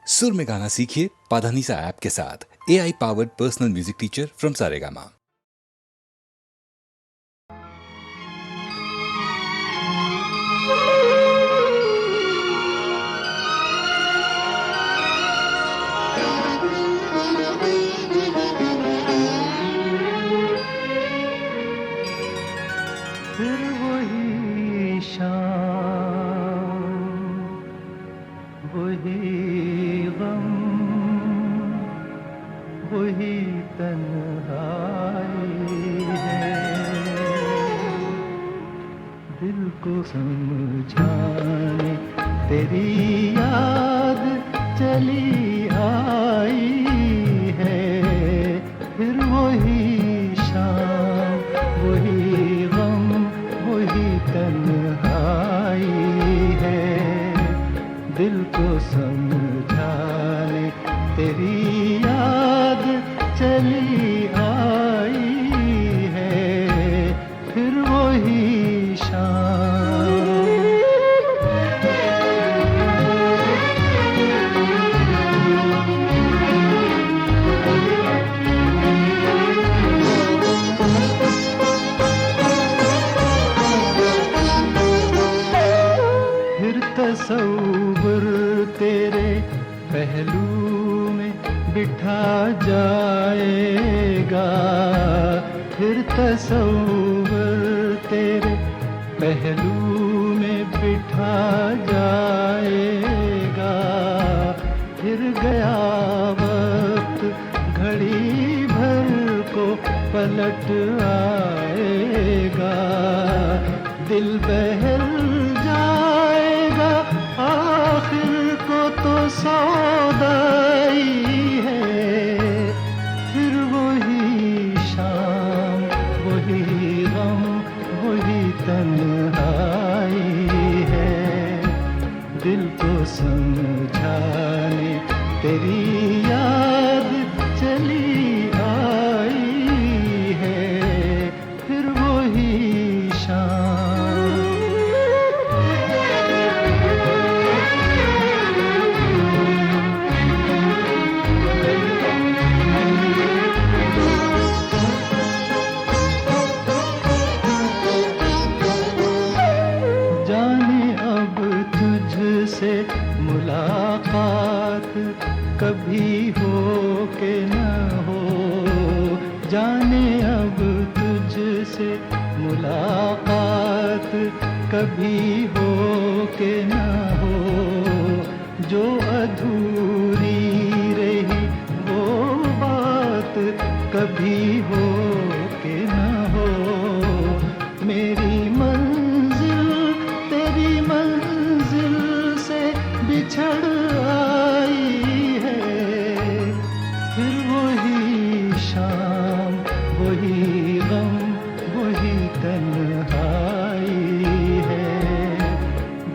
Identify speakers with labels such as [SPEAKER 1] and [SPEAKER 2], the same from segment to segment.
[SPEAKER 1] सुर में गाना सीखिए पाधानीसा ऐप के साथ। AI powered personal music teacher from Saregama.
[SPEAKER 2] फिर वही शाम, वही गम, वही तन्हाई है। दिल को समझाने तेरी याद चली आई है। फिर वही शाम, वही गम, वही तन्हाई है। दिल को समझाने तेरी याद चली आई है। फिर वही शाम। फिर तसव्वुर तेरे पहलू में बिठा जाएगा। फिर तसव्वुर तेरे पहलू में बिठा जाएगा। फिर गया वक्त घड़ी भर को पलट आएगा। दिल बहल जाएगा, आखिर को तो सौदाई है। फिर वही शाम, वही गम, वही तन्हाई है। दिल को समझाने तेरी याद चली आई है। फिर वही शाम। जाने अब तुझसे मुलाकात कभी हो के न हो। जाने अब तुझसे मुलाकात कभी हो के न हो। जो अधूरी रही वो बात कभी हो के न हो। मेरी मंजिल तेरी मंजिल से बिछड़ आई है। फिर वही शाम, वही गम, वही तन्हाई है।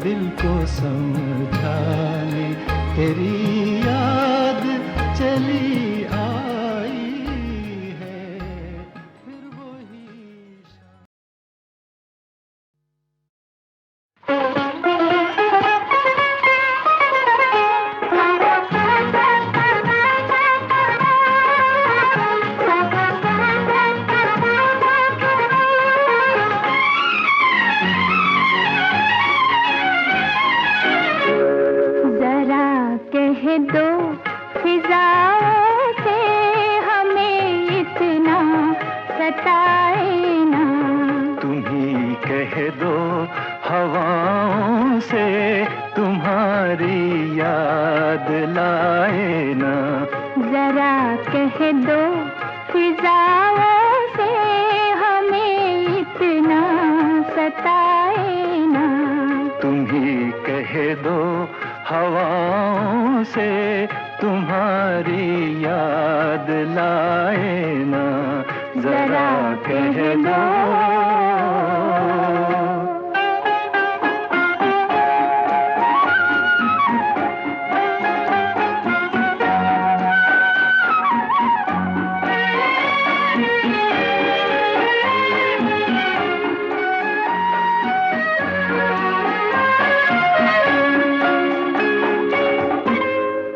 [SPEAKER 2] दिल को समझाने तेरी याद चली आई है। फिर वही शाम।
[SPEAKER 3] जरा कह दो फिजाओं से हमें इतना सताए ना।
[SPEAKER 2] तुम्ही कह दो हवाओं से तुम्हारी याद लाए ना।
[SPEAKER 3] जरा कह दो फिजाओं से हमें इतना सताए ना।
[SPEAKER 2] तुम्ही कह दो हवाओं से तुम्हारी याद लाए ना। जरा कह दो।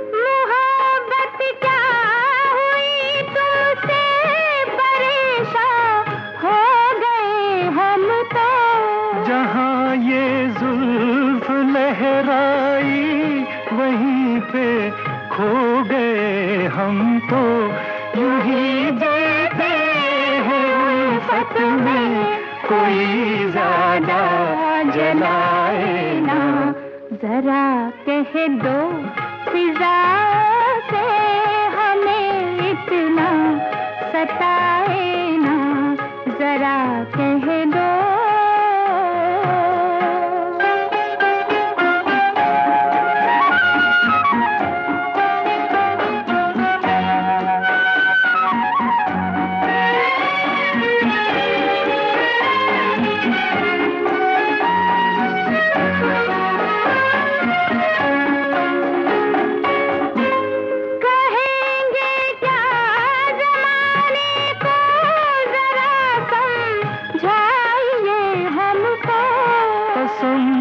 [SPEAKER 3] मुझे
[SPEAKER 2] खो गए हम तो यूं ही जीते हैं उल्फत में, कोई ज्यादा जलाए ना।
[SPEAKER 3] जरा कह दो फिजा से हमें इतना सताए ना, जरा कह दो।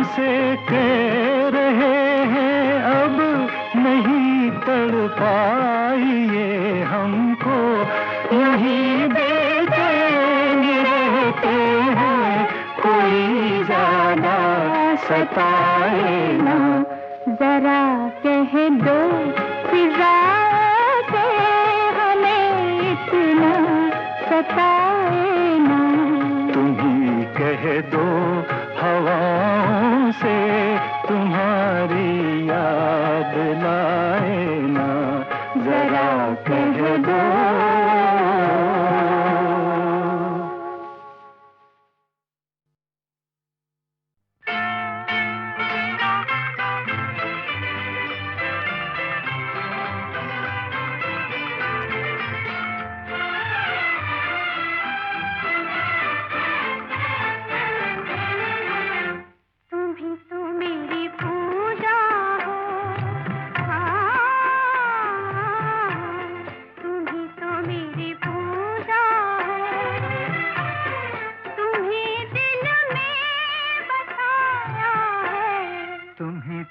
[SPEAKER 2] से कह रहे हैं अब नहीं तड़पाइए हमको, यही बेचैन रहते हैं, कोई ज्यादा सताए ना।
[SPEAKER 3] जरा कह दो फिजा से हमें इतना सताए ना।
[SPEAKER 2] तुम ही कह दो हवाओं से तुम्हारी याद लाए ना, जरा कह दो।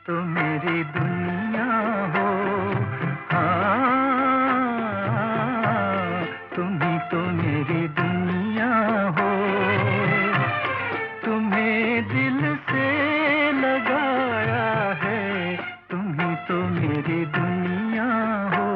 [SPEAKER 2] तो मेरी दुनिया हो, हाँ, तुम ही तो मेरी दुनिया हो। तुम्हें दिल से लगाया है, तुम ही तो मेरी दुनिया हो।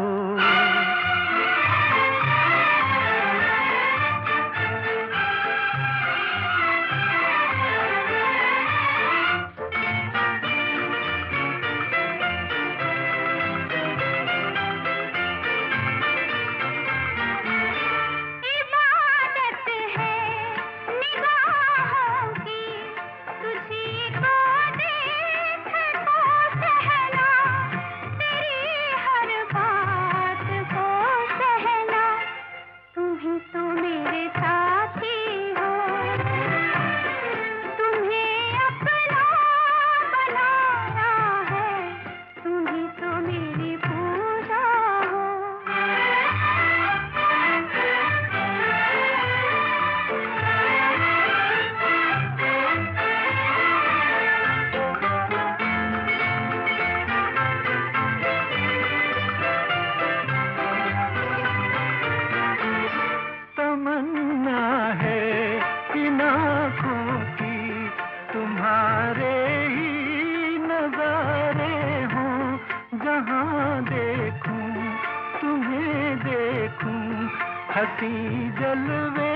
[SPEAKER 2] हंसी जलवे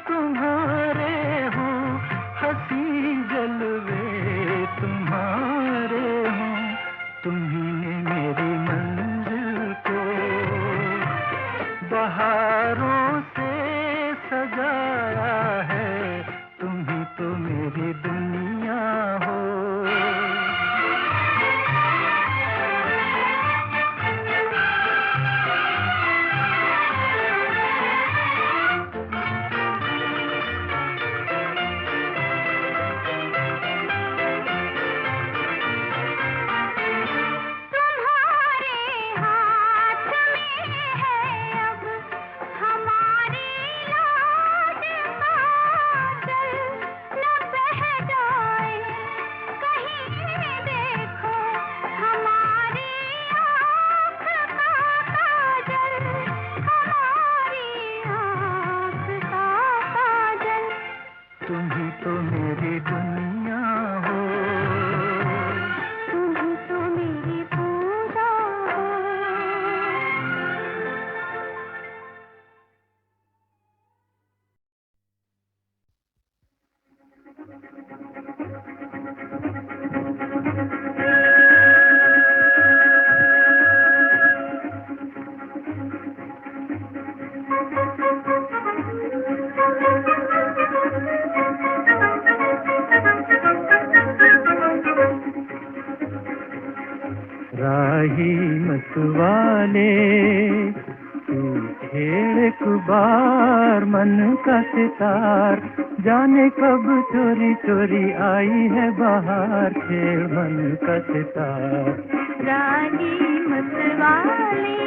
[SPEAKER 2] तुम्हारे हो, हंसी जलवे तुम्हारे हो। तुम्ही ने मेरी मंजिल को बहारों से सजाया है, तुम्ही तो मेरी दुनिया हो।
[SPEAKER 3] तुम्हारे
[SPEAKER 2] मतवाले, तू छेड़ एक बार मन का सितार, जाने कब चोरी चोरी आई है बाहर, छेड़ मन का सितार।
[SPEAKER 3] रानी मतवाले,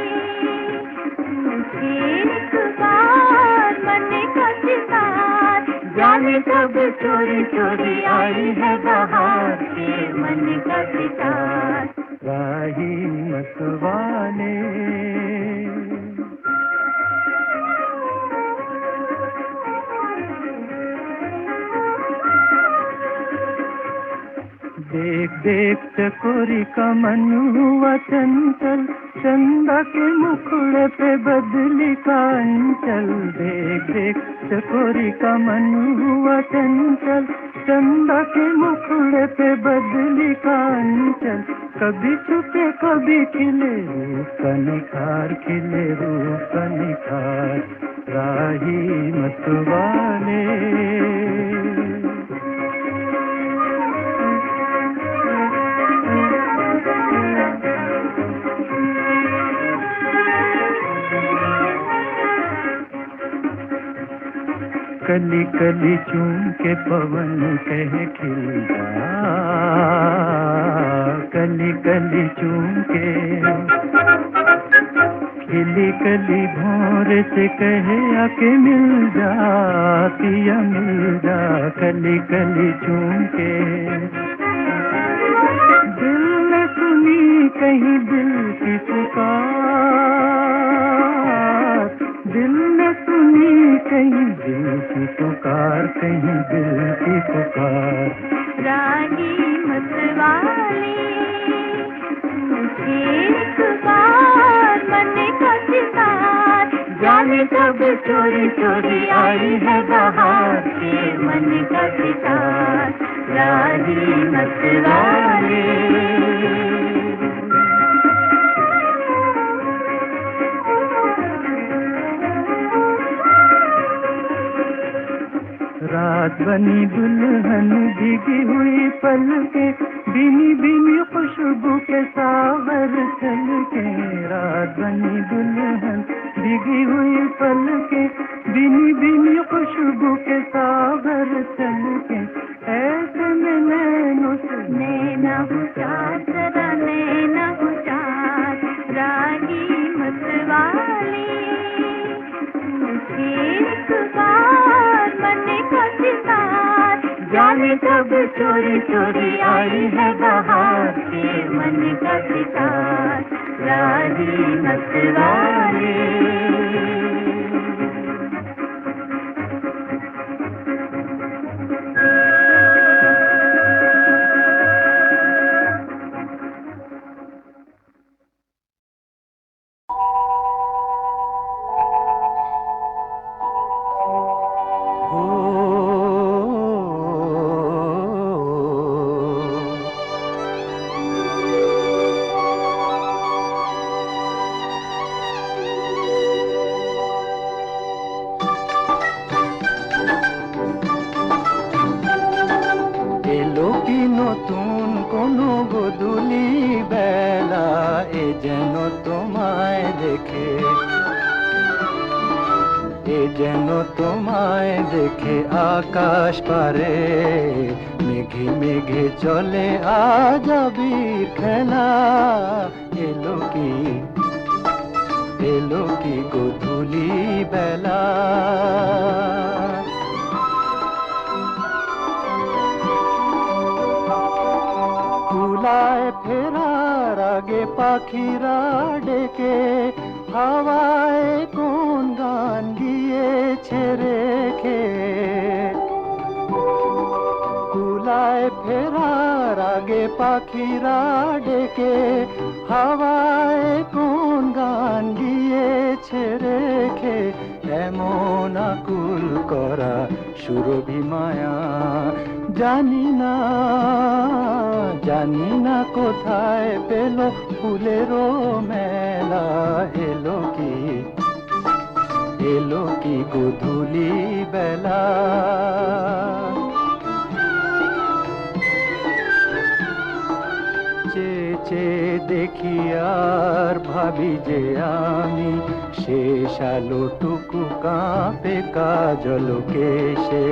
[SPEAKER 3] तू छेड़ एक बार मन का सितार, जाने कब चोरी चोरी आई है बाहर, छेड़ मन का सितार।
[SPEAKER 2] राही मतवाले, देख देख चकोरी का मन हुआ चंचल, चंदा के मुखड़े पे बदली का अंचल। देख देख चकोरी का मन हुआ चंचल, चंदा के मुखड़े पे बदली का अंचल। कभी छुपे कभी खिले रूप का निखार, खिले रूप का निखार। राही मतवाले, कली कली चूम के पवन कहे खिल जा, कली कली चूम के खिली कली भोर से कहे आके मिल जा, पिया मिल जा। कली कली चूम के दिल ने सुनी कहीं दिल की पुकार, दिल ने सुनी कहीं दिल की पुकार, कहीं दिल की पुकार।
[SPEAKER 3] रानी मतवाले, तुझे एक बार मन का सितार, जाने कब चोरी चोरी आई है बाहर, के मन का सितार। रानी मतवाले,
[SPEAKER 2] रात बनी दुल्हन भीगी हुई पलके, भीनी भीनी खुशबू के सावर छलके। रात बनी दुल्हन भीगी हुई पलके, भीनी भीनी खुशबू के सावर छलके। ऐसे में नैनों से
[SPEAKER 3] नैना हुचार, जरा नैना हुचार। रानी मतवाले, तुझे एक बार मन का सितार, जाने कब चोरी चोरी आई है बाहर, के मन का सितार। रानी मतवाले,
[SPEAKER 2] নতুন কোনো গধূলি বেলা, এ যেন তোমায় দেখে, এ যেন তোমায় দেখে আকাশ পারে। মেঘে মেঘে চলে আজ আবির খেলা, এলো কি গধূলি বেলা। কুলায় ফেরার আগে পাখিরা ডেকে, হাওয়ায় কোন গান গিয়েছে রেখে। কুলায় ফেরার আগে পাখিরা ডেকে, হাওয়ায় কোন গান গিয়েছে রেখে। এমন আকুল করা সুরভি মায়া, জানি না কোথায় পেল ফুলেরও মেলা। এলো কি গধূলি বেলা। চেয়ে চেয়ে দেখি আর ভাবি যে আমি শেষ আলোটুকু কাঁপে কাজল কেশে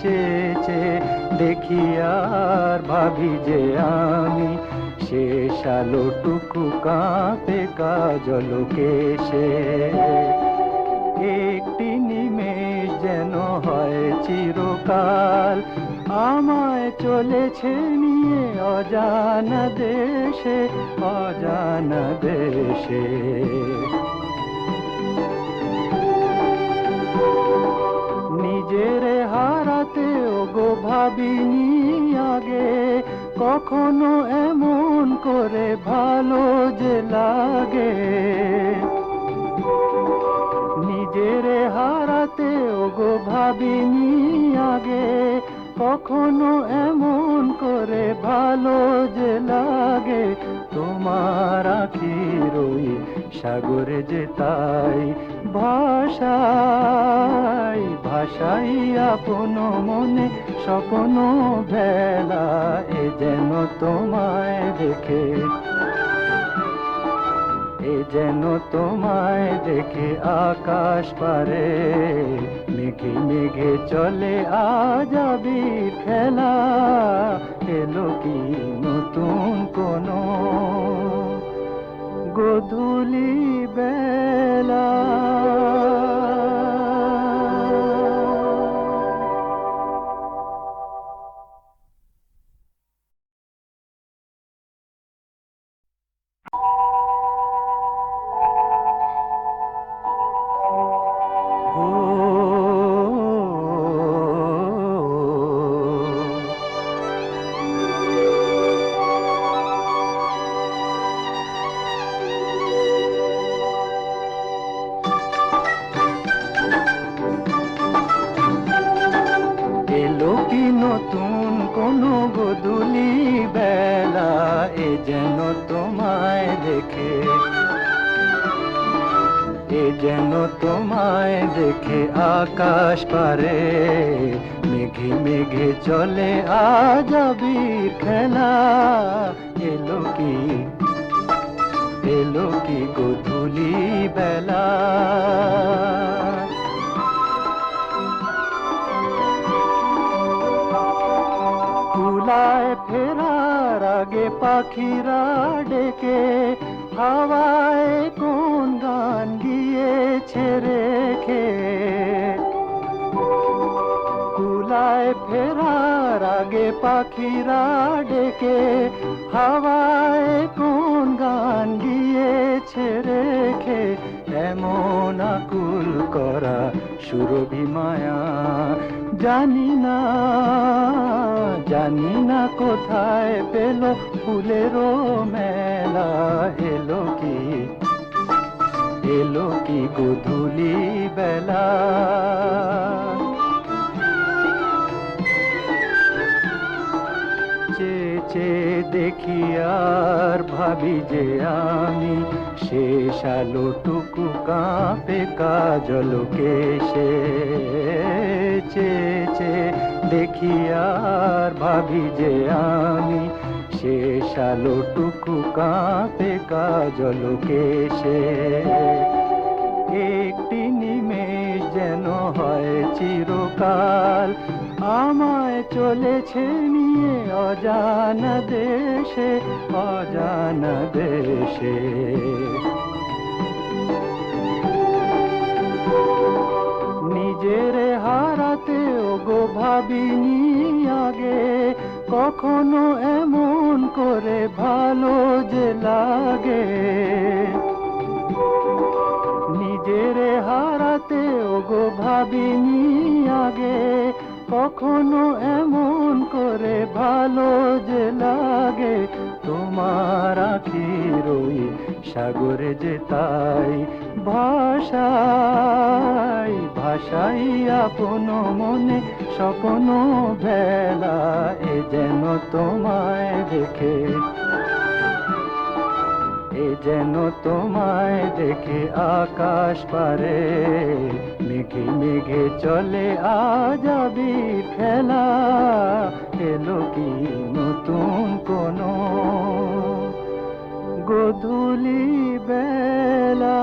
[SPEAKER 2] চেয়ে চেয়ে দেখি আর ভাবি যে আমি শেষ আলোটুকু কাঁপে কাজল কেশে একটি নিমেষ যেন হয় চিরকাল আমায় চলেছে নিয়ে অজানা দেশে অজানা দেশে নিজের হারাতে ওগো ভাবিনি আগে কখনো এমন করে ভালো যে লাগে নিজের হারাতে ওগো ভাবিনি আগে কখনো এমন করে ভালো যে লাগে তোমার আখির ওই সাগরে যে তাই ভাষাই ভাষাই আপন মনে স্বপ্ন ভেলা এ যেন তোমায় দেখে এ যেন তোমায় দেখে আকাশ পারে মেঘে মেঘে চলে আজ আবির খেলা এলো কি নতুন কোনো গোধূলি বেলা নতুন কোনো গোধূলি বেলা এ যেন তোমায় দেখে এ যেন তোমায় দেখে আকাশ পারে মেঘে মেঘে চলে আজ আবির খেলা এলো কি গোধূলি বেলা কুলায় ফেরার আগে পাখিরা ডেকে হাওয়ায় কোন গান গিয়েছে রেখে কুলায় ফেরার আগে পাখিরা ডেকে হাওয়ায় কোন গান গিয়েছে রেখে এমন আকুল করা সুরভি মায়া জানি না কোথায় পেল ফুলেরও মেলা এলো কি গোধূলি বেলা চেয়ে দেখি আর ভাবি যে আমি শেষ আলোটুকু কাঁপে কাজল কেশে চেয়ে দেখি আর ভাবি যে আমি শেষ আলোটুকু কাঁপে কাজল কেশে একটি নিমেষ যেন হয় চিরকাল আমায় চলেছে নিয়ে অজানা দেশে অজানা দেশে নিজের হারাতে ওগো ভাবিনি আগে কখনো এমন করে ভালো যে লাগে নিজের হারাতে ওগো ভাবিনি আগে কখনো এমন করে ভালো যে লাগে তোমার আখির ওই সাগরে যে তাই ভাষাই ভাষাই আপন মনে স্বপ্ন ভেলা এ যেন তোমায় দেখে এ যেন তোমায় দেখে আকাশ পারে, মেঘে মেঘে চলে আজ আবির খেলা, এলো কি নতুন কোনো গোধূলি বেলা।